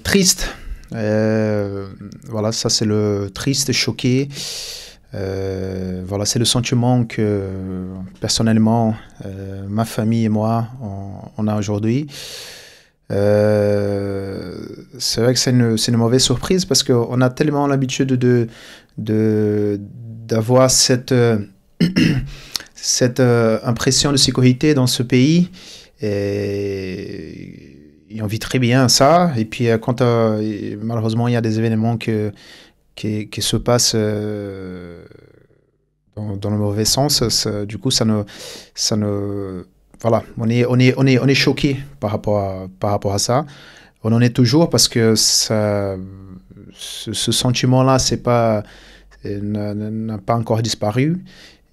Triste. Voilà, ça c'est le triste, choqué. Voilà, c'est le sentiment que personnellement ma famille et moi on a aujourd'hui. C'est vrai que c'est une mauvaise surprise parce qu'on a tellement l'habitude d'avoir cette cette impression de sécurité dans ce pays. Et on vit très bien ça. Et puis quand malheureusement il y a des événements qui se passent dans le mauvais sens, du coup ça ne voilà, on est choqué par rapport à ça. On en est toujours parce que ce sentiment-là n'a pas encore disparu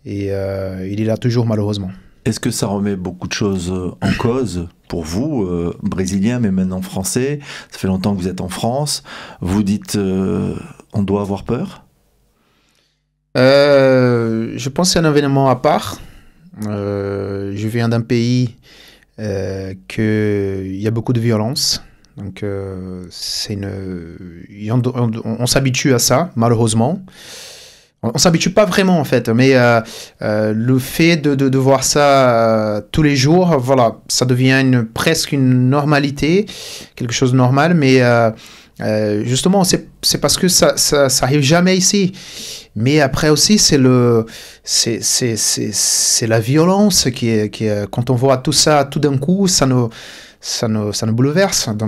et il est là toujours malheureusement. Est-ce que ça remet beaucoup de choses en cause pour vous, Brésiliens, mais maintenant Français? Ça fait longtemps que vous êtes en France. Vous dites on doit avoir peur? Je pense que c'est un événement à part. Je viens d'un pays il y a beaucoup de violence. Donc on s'habitue à ça, malheureusement. On s'habitue pas vraiment en fait, mais le fait de voir ça tous les jours, voilà, ça devient presque une normalité, quelque chose de normal, mais justement c'est parce que ça arrive jamais ici. Mais après aussi c'est la violence quand on voit tout ça tout d'un coup, ça nous bouleverse dans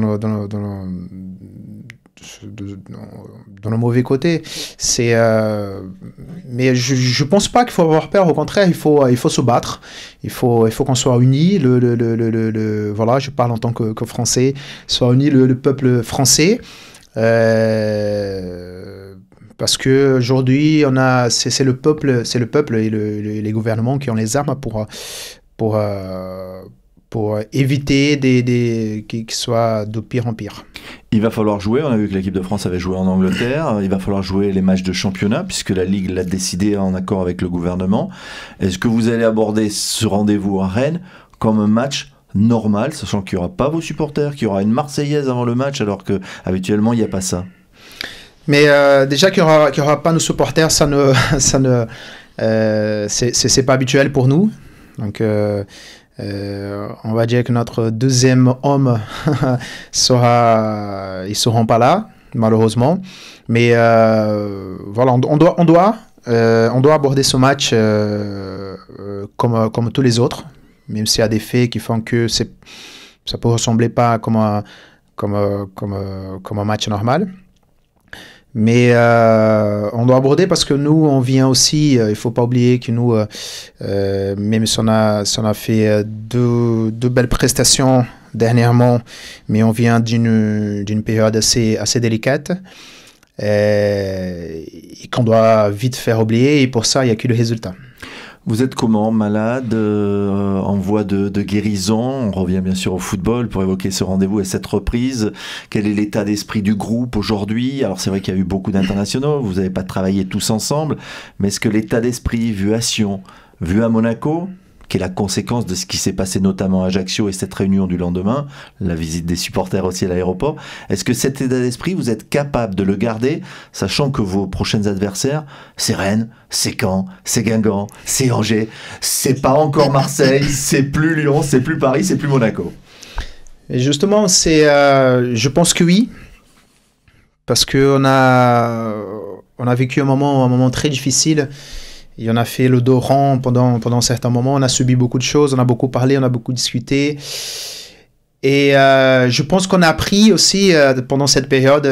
le mauvais côté. Mais je pense pas qu'il faut avoir peur. Au contraire, il faut se battre. Il faut qu'on soit unis. Voilà, je parle en tant que Français. Soit unis le peuple français. Parce que aujourd'hui, c'est le peuple et les gouvernements qui ont les armes pour éviter qu'il soit de pire en pire. Il va falloir jouer, on a vu que l'équipe de France avait joué en Angleterre, il va falloir jouer les matchs de championnat puisque la Ligue l'a décidé en accord avec le gouvernement. Est-ce que vous allez aborder ce rendez-vous à Rennes comme un match normal, sachant qu'il n'y aura pas vos supporters, qu'il y aura une Marseillaise avant le match alors qu'habituellement il n'y a pas ça? Mais déjà qu'il y aura pas nos supporters, c'est pas habituel pour nous. Donc on va dire que notre deuxième homme ils seront pas là, malheureusement. Mais voilà, on doit aborder ce match comme tous les autres, même s'il y a des faits qui font que ça peut ressembler pas comme un match normal. Mais on doit aborder parce que nous, on vient aussi, il ne faut pas oublier que nous, même si on a fait deux belles prestations dernièrement, mais on vient d'une période assez délicate et qu'on doit vite faire oublier. Et pour ça, il n'y a que le résultat. Vous êtes comment? Malade, en voie de guérison? On revient bien sûr au football pour évoquer ce rendez-vous et cette reprise. Quel est l'état d'esprit du groupe aujourd'hui? Alors c'est vrai qu'il y a eu beaucoup d'internationaux, vous n'avez pas travaillé tous ensemble, mais est-ce que l'état d'esprit vu à Sion, vu à Monaco, qui est la conséquence de ce qui s'est passé notamment à Ajaccio et cette réunion du lendemain, la visite des supporters aussi à l'aéroport, est-ce que cet état d'esprit, vous êtes capable de le garder, sachant que vos prochains adversaires, c'est Rennes, c'est Caen, c'est Guingamp, c'est Angers, c'est pas encore Marseille, c'est plus Lyon, c'est plus Paris, c'est plus Monaco? Et justement, je pense que oui, parce qu'on a vécu un moment très difficile. Et on a fait le dos rond pendant certains moments. On a subi beaucoup de choses, on a beaucoup parlé, on a beaucoup discuté. Et je pense qu'on a appris aussi pendant cette période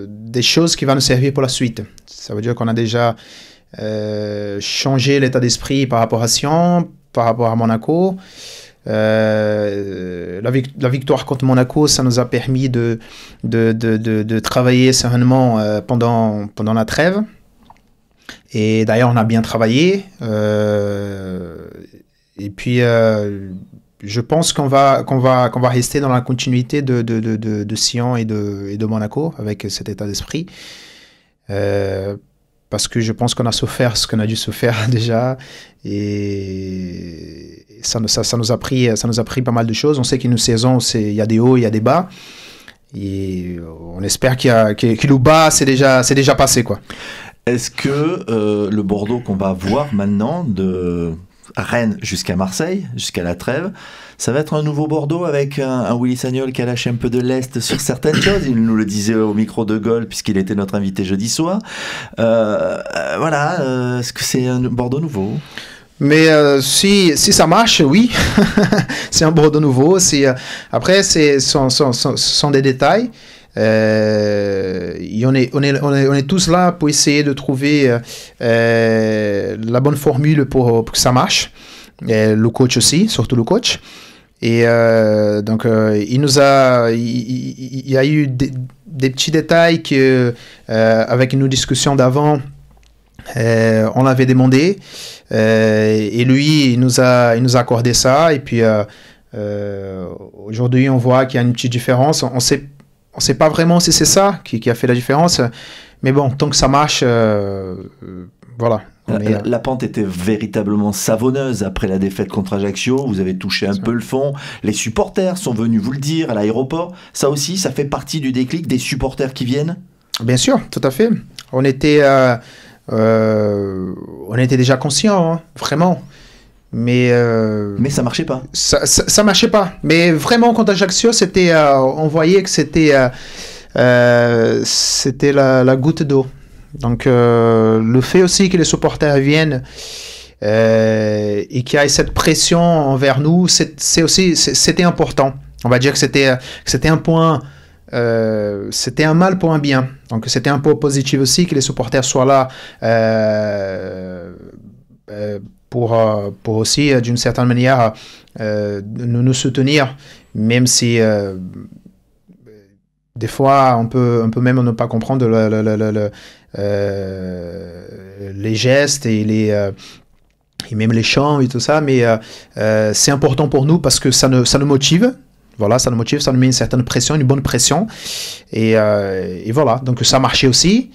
des choses qui vont nous servir pour la suite. Ça veut dire qu'on a déjà changé l'état d'esprit par rapport à Sion, par rapport à Monaco. La victoire contre Monaco, ça nous a permis de travailler sereinement pendant la trêve. Et d'ailleurs, on a bien travaillé. Et puis, je pense qu'on va rester dans la continuité de Sion et de Monaco avec cet état d'esprit. Parce que je pense qu'on a souffert ce qu'on a dû souffrir déjà. Et ça nous a pris pas mal de choses. On sait qu'une saison, il y a des hauts, il y a des bas. Et on espère qu'il nous bat, c'est déjà passé, quoi. Est-ce que le Bordeaux qu'on va voir maintenant, de Rennes jusqu'à Marseille, jusqu'à la trêve, ça va être un nouveau Bordeaux avec un Willy Sagnol qui a lâché un peu de lest sur certaines choses? Il nous le disait au micro de Gaulle puisqu'il était notre invité jeudi soir. Voilà, est-ce que c'est un Bordeaux nouveau? Mais si ça marche, oui, c'est un Bordeaux nouveau. Après, ce sont des détails. On est tous là pour essayer de trouver la bonne formule pour que ça marche. Et le coach aussi, surtout le coach. Et donc, il y a eu des petits détails que, avec nos discussions d'avant, on l'avait demandé. Et lui, il nous a accordé ça. Et puis, aujourd'hui, on voit qu'il y a une petite différence. On sait pas vraiment si c'est ça qui a fait la différence. Mais bon, tant que ça marche, voilà. La pente était véritablement savonneuse après la défaite contre Ajaccio. Vous avez touché un peu le fond. Les supporters sont venus vous le dire à l'aéroport. Ça aussi, ça fait partie du déclic des supporters qui viennent? Bien sûr, tout à fait. On était déjà conscients, hein, vraiment. Mais ça marchait pas. Ça marchait pas. Mais vraiment, contre Ajaccio, on voyait que c'était la goutte d'eau. Donc, le fait aussi que les supporters viennent et qu'il y ait cette pression envers nous, c'était important. On va dire que c'était un point, c'était un mal pour un bien. Donc, c'était un point positif aussi que les supporters soient là pour aussi, d'une certaine manière, nous soutenir, même si des fois, on peut même ne pas comprendre les gestes et même les chants et tout ça, mais c'est important pour nous parce que ça nous motive. Voilà, ça nous motive, ça nous met une certaine pression, une bonne pression. Et voilà, donc ça marchait aussi.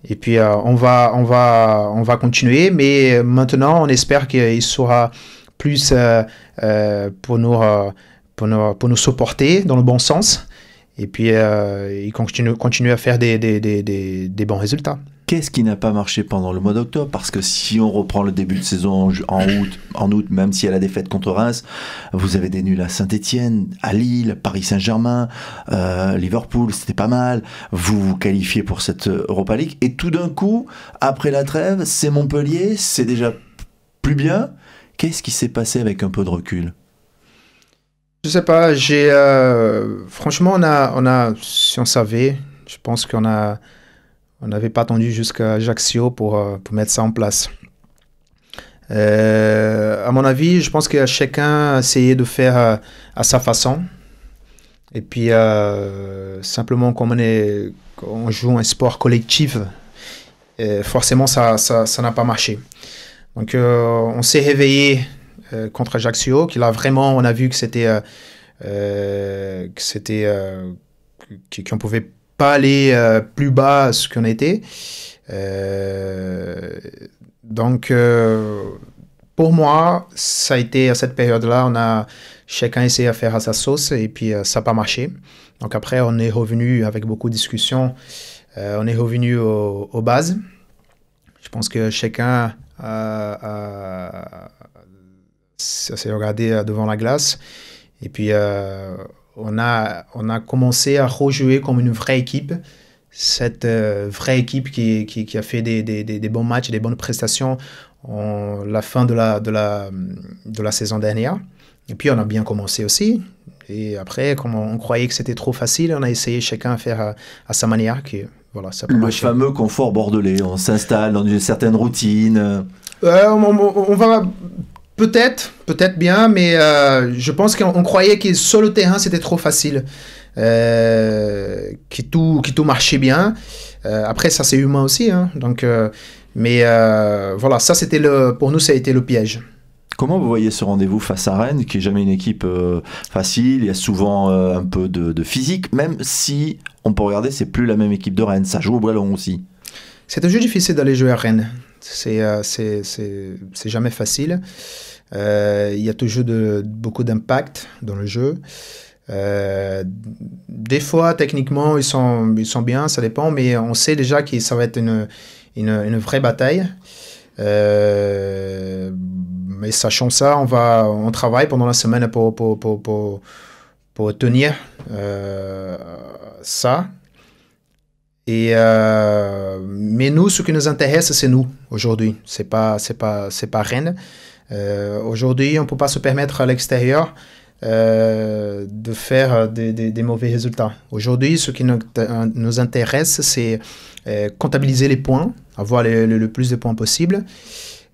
Et puis on va continuer, mais maintenant on espère qu'il sera plus pour nous supporter dans le bon sens. Et puis, il continue à faire des bons résultats. Qu'est-ce qui n'a pas marché pendant le mois d'octobre? Parce que si on reprend le début de saison en août, même s'il y a la défaite contre Reims, vous avez des nuls à Saint-Etienne, à Lille, Paris Saint-Germain, Liverpool, c'était pas mal. Vous vous qualifiez pour cette Europa League. Et tout d'un coup, après la trêve, c'est Montpellier, c'est déjà plus bien. Qu'est-ce qui s'est passé avec un peu de recul? Je sais pas, franchement, si on savait, je pense qu'on n'avait pas attendu jusqu'à Ajaccio pour mettre ça en place. À mon avis, je pense que chacun a essayé de faire à sa façon. Et puis, simplement, comme on joue un sport collectif, forcément, ça n'a pas marché. Donc, on s'est réveillé contre Ajaccio, on a vu que qu'on pouvait pas aller plus bas à ce qu'on était. Donc, pour moi, ça a été à cette période-là, chacun essayé à faire à sa sauce et puis ça n'a pas marché. Donc après, on est revenu avec beaucoup de discussions, on est revenu aux bases. Je pense que chacun s'est regardé devant la glace. Et puis, on a commencé à rejouer comme une vraie équipe. Cette vraie équipe qui a fait des bons matchs, des bonnes prestations la fin de la saison dernière. Et puis, on a bien commencé aussi. Et après, comme on croyait que c'était trop facile, on a essayé chacun à faire à sa manière. Voilà, ça le fameux confort bordelais. On s'installe dans une certaine routine. On va... Peut-être bien, mais je pense qu'on croyait que sur le terrain, c'était trop facile. Que tout marchait bien. Après, ça, c'est humain aussi. Hein, donc, mais voilà, pour nous, ça a été le piège. Comment vous voyez ce rendez-vous face à Rennes, qui n'est jamais une équipe facile? Il y a souvent un peu de physique, même si on peut regarder, c'est plus la même équipe de Rennes. Ça joue au ballon aussi. C'est toujours difficile d'aller jouer à Rennes. C'est jamais facile. Il y a toujours beaucoup d'impact dans le jeu. Des fois, techniquement, ils sont bien, ça dépend, mais on sait déjà que ça va être une vraie bataille. Mais sachant ça, on travaille pendant la semaine pour tenir ça. Mais nous, ce qui nous intéresse, c'est nous aujourd'hui. C'est pas Rennes. Aujourd'hui, on peut pas se permettre à l'extérieur de faire des mauvais résultats. Aujourd'hui, ce qui nous intéresse, c'est comptabiliser les points, avoir le plus de points possible.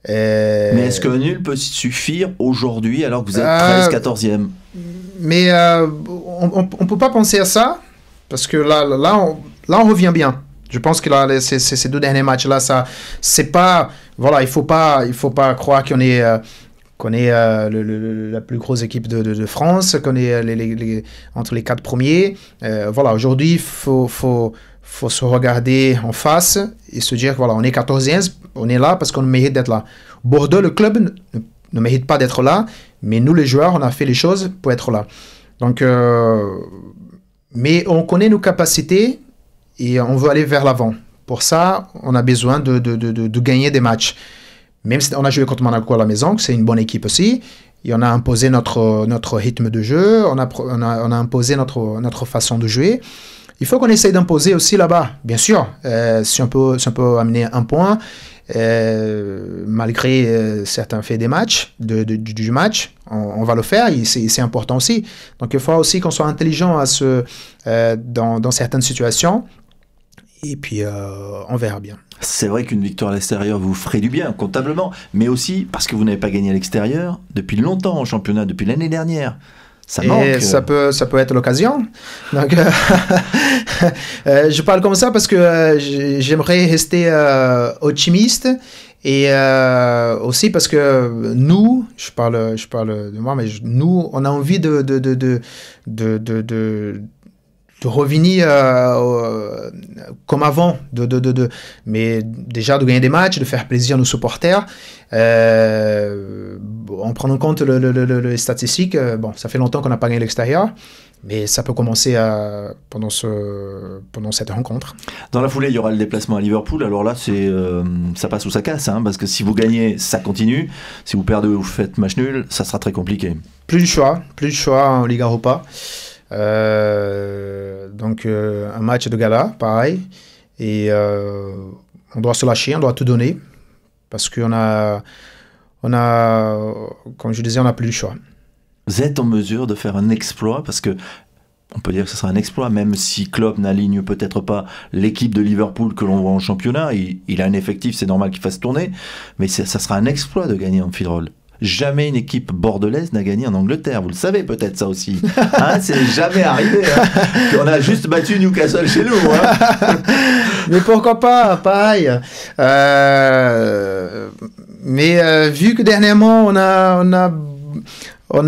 Mais est-ce qu'un nul peut suffire aujourd'hui alors que vous êtes 13, 14e? Mais on ne peut pas penser à ça, parce que là on revient bien. Je pense que là, ces 2 derniers matchs-là, c'est pas... Voilà, il faut pas croire qu'on est la plus grosse équipe de France, qu'on est entre les 4 premiers. Voilà, aujourd'hui, il faut se regarder en face et se dire, voilà, on est 14e, on est là parce qu'on mérite d'être là. Bordeaux, le club, ne mérite pas d'être là, mais nous, les joueurs, on a fait les choses pour être là. Donc, mais on connaît nos capacités et on veut aller vers l'avant. Pour ça, on a besoin de gagner des matchs. Même si on a joué contre Monaco à la maison, c'est une bonne équipe aussi, et on a imposé notre rythme de jeu, on a imposé notre façon de jouer. Il faut qu'on essaye d'imposer aussi là-bas, bien sûr. Si on peut amener un point, malgré certains faits des matchs, du match, on va le faire, et c'est important aussi. Donc il faut aussi qu'on soit intelligent dans certaines situations, et puis on verra bien. C'est vrai qu'une victoire à l'extérieur vous ferait du bien, comptablement, mais aussi parce que vous n'avez pas gagné à l'extérieur depuis longtemps en championnat, depuis l'année dernière. Ça manque. Et ça peut être l'occasion. Donc, je parle comme ça parce que j'aimerais rester optimiste, et aussi parce que nous, je parle de moi, mais nous, on a envie de revenir comme avant, mais déjà de gagner des matchs, de faire plaisir à nos supporters, en prenant en compte les statistiques. Bon, ça fait longtemps qu'on n'a pas gagné l'extérieur, mais ça peut commencer pendant cette rencontre. Dans la foulée, il y aura le déplacement à Liverpool. Alors là, ça passe ou ça casse, hein, parce que si vous gagnez, ça continue. Si vous perdez ou vous faites match nul, ça sera très compliqué. Plus de choix en Ligue Europa. Donc un match de gala, pareil, et on doit se lâcher, on doit tout donner, parce qu'on a, comme je disais, on n'a plus le choix. Vous êtes en mesure de faire un exploit, parce que on peut dire que ce sera un exploit, même si Klopp n'aligne peut-être pas l'équipe de Liverpool que l'on voit en championnat. Il a un effectif, c'est normal qu'il fasse tourner, mais ça sera un exploit de gagner en Field Roll. Jamais une équipe bordelaise n'a gagné en Angleterre. Vous le savez peut-être ça aussi. Hein, c'est jamais arrivé. Hein, qu'on a juste battu Newcastle chez nous. Hein. Mais pourquoi pas, pareil. Mais vu que dernièrement on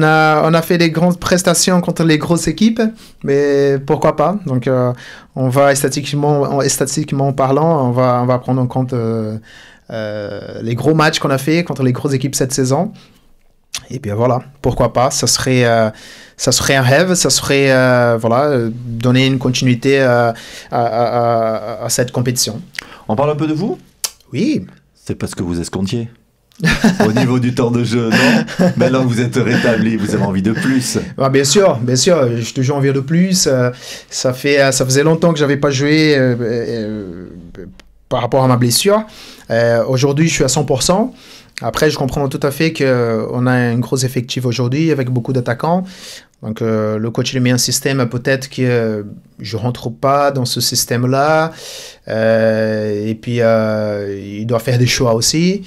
a fait des grandes prestations contre les grosses équipes, mais pourquoi pas. Donc on va statistiquement parlant, on va prendre en compte les gros matchs qu'on a fait contre les grosses équipes cette saison, et puis voilà, pourquoi pas. Ça serait un rêve, ça serait donner une continuité à cette compétition. On parle un peu de vous? Oui. C'est parce que vous escomptiez au niveau du temps de jeu, non? Maintenant que vous êtes rétabli, vous avez envie de plus. Ah, bien sûr, j'ai toujours envie de plus. Ça faisait longtemps que j'avais pas joué par rapport à ma blessure. Aujourd'hui, je suis à 100%. Après, je comprends tout à fait qu'on a un gros effectif aujourd'hui avec beaucoup d'attaquants. Donc, le coach il met un système, peut-être que je ne rentre pas dans ce système-là. Et puis, il doit faire des choix aussi.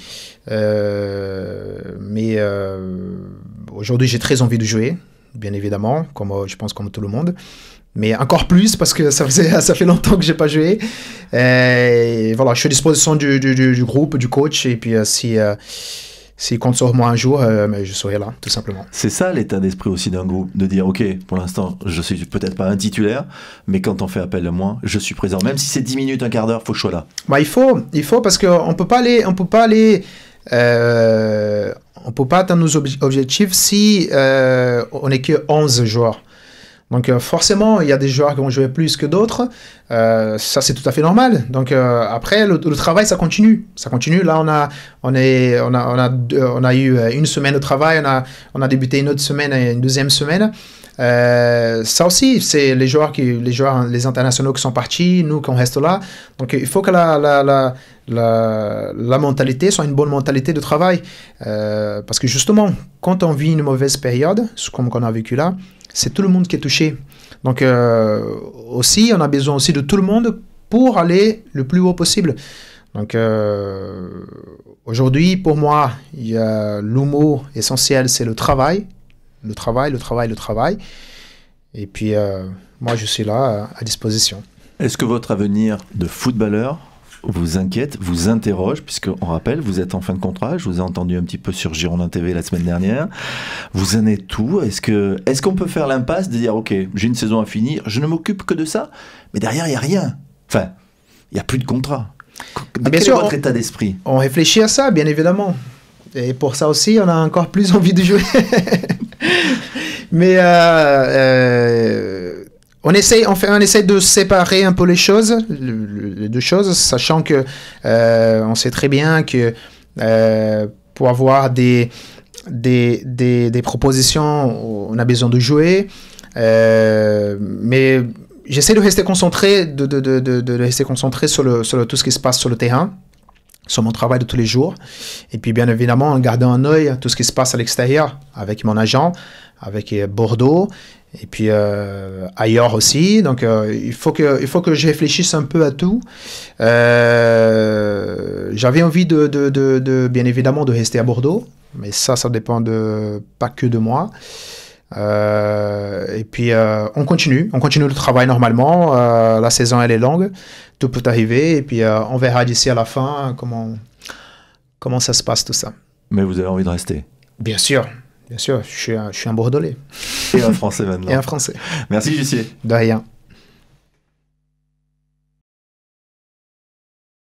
Mais aujourd'hui, j'ai très envie de jouer, bien évidemment, je pense comme tout le monde. Mais encore plus parce que ça fait longtemps que j'ai pas joué. Et voilà, je suis à disposition du groupe, du coach, et puis s'il compte sur moi un jour, mais je serai là, tout simplement. C'est ça l'état d'esprit aussi d'un groupe, de dire ok, pour l'instant, je suis peut-être pas un titulaire, mais quand on fait appel à moi, je suis présent. Même si c'est 10 minutes, un quart d'heure, faut que je sois là. Bah, il faut parce qu'on peut pas atteindre nos objectifs si on n'est que 11 joueurs. Donc forcément, il y a des joueurs qui vont jouer plus que d'autres. Ça, c'est tout à fait normal. Donc après, le travail, ça continue. Ça continue. Là, on a eu une semaine de travail. On a débuté une autre semaine et une deuxième semaine. Ça aussi, c'est les les internationaux qui sont partis, nous qui on reste là. Donc il faut que la mentalité soit une bonne mentalité de travail. Parce que justement, quand on vit une mauvaise période, comme qu'on a vécu là, c'est tout le monde qui est touché. Donc aussi, on a besoin aussi de tout le monde pour aller le plus haut possible. Donc aujourd'hui, pour moi, le mot essentiel, c'est le travail. Le travail. Et puis, moi, je suis là à disposition. Est-ce que votre avenir de footballeur vous inquiète, vous interroge, puisqu'on rappelle, vous êtes en fin de contrat, je vous ai entendu un petit peu sur Girondin TV la semaine dernière, vous en êtes où? Est-ce qu'on peut faire l'impasse de dire, ok, j'ai une saison à finir, je ne m'occupe que de ça, mais derrière, il n'y a rien. Enfin, il n'y a plus de contrat. Quel est votre état d'esprit? On réfléchit à ça, bien évidemment. Et pour ça aussi, on a encore plus envie de jouer. Mais on essaie de séparer un peu les choses, les deux choses, sachant que on sait très bien que pour avoir des propositions, on a besoin de jouer. Mais j'essaie de rester concentré, de rester concentré sur tout ce qui se passe sur le terrain, sur mon travail de tous les jours. Et puis, bien évidemment, en gardant un œil tout ce qui se passe à l'extérieur, avec mon agent, avec Bordeaux, et puis ailleurs aussi. Donc, il faut que je réfléchisse un peu à tout. J'avais envie bien évidemment, de rester à Bordeaux, mais ça dépend pas que de moi. Et puis on continue le travail normalement. La saison elle est longue, tout peut arriver et puis on verra d'ici à la fin comment ça se passe tout ça. Mais vous avez envie de rester? Bien sûr, je suis un Bordelais. Et un Français maintenant. Et un Français. Merci Jussier. De rien.